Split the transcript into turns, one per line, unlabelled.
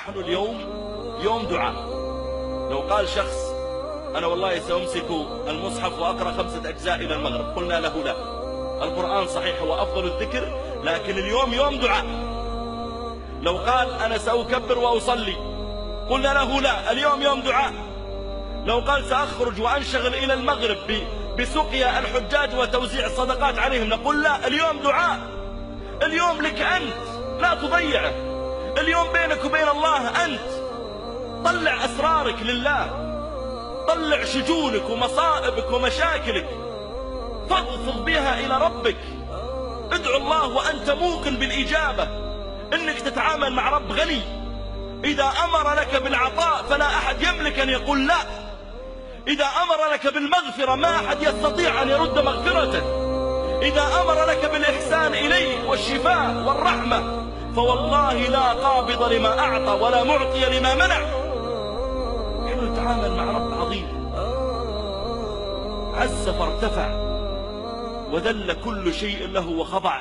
نحن اليوم يوم دعاء. لو قال شخص أنا والله سأمسك المصحف وأقرأ 5 أجزاء إلى المغرب، قلنا له لا، القرآن صحيح هو أفضل الذكر، لكن اليوم يوم دعاء. لو قال أنا سأكبر وأصلي، قلنا له لا، اليوم يوم دعاء. لو قال سأخرج وأنشغل إلى المغرب بسقيا الحجاج وتوزيع الصدقات عليهم، نقول لا، اليوم دعاء. اليوم لك أنت، لا تضيعه. اليوم بينك وبين الله أنت. طلع أسرارك لله، طلع شجونك ومصائبك ومشاكلك، فاضفض بها إلى ربك. ادعو الله وأنت موقن بالإجابة، إنك تتعامل مع رب غني. إذا أمر لك بالعطاء فلا أحد يملك أن يقول لا. إذا أمر لك بالمغفرة ما أحد يستطيع أن يرد مغفرته. إذا أمر لك بالإحسان إليه والشفاء والرحمة فوالله لا قابض لما أعطى ولا معطي لما منع. نحن نتعامل مع رب عظيم، عز فارتفع وذل كل شيء له وخضع.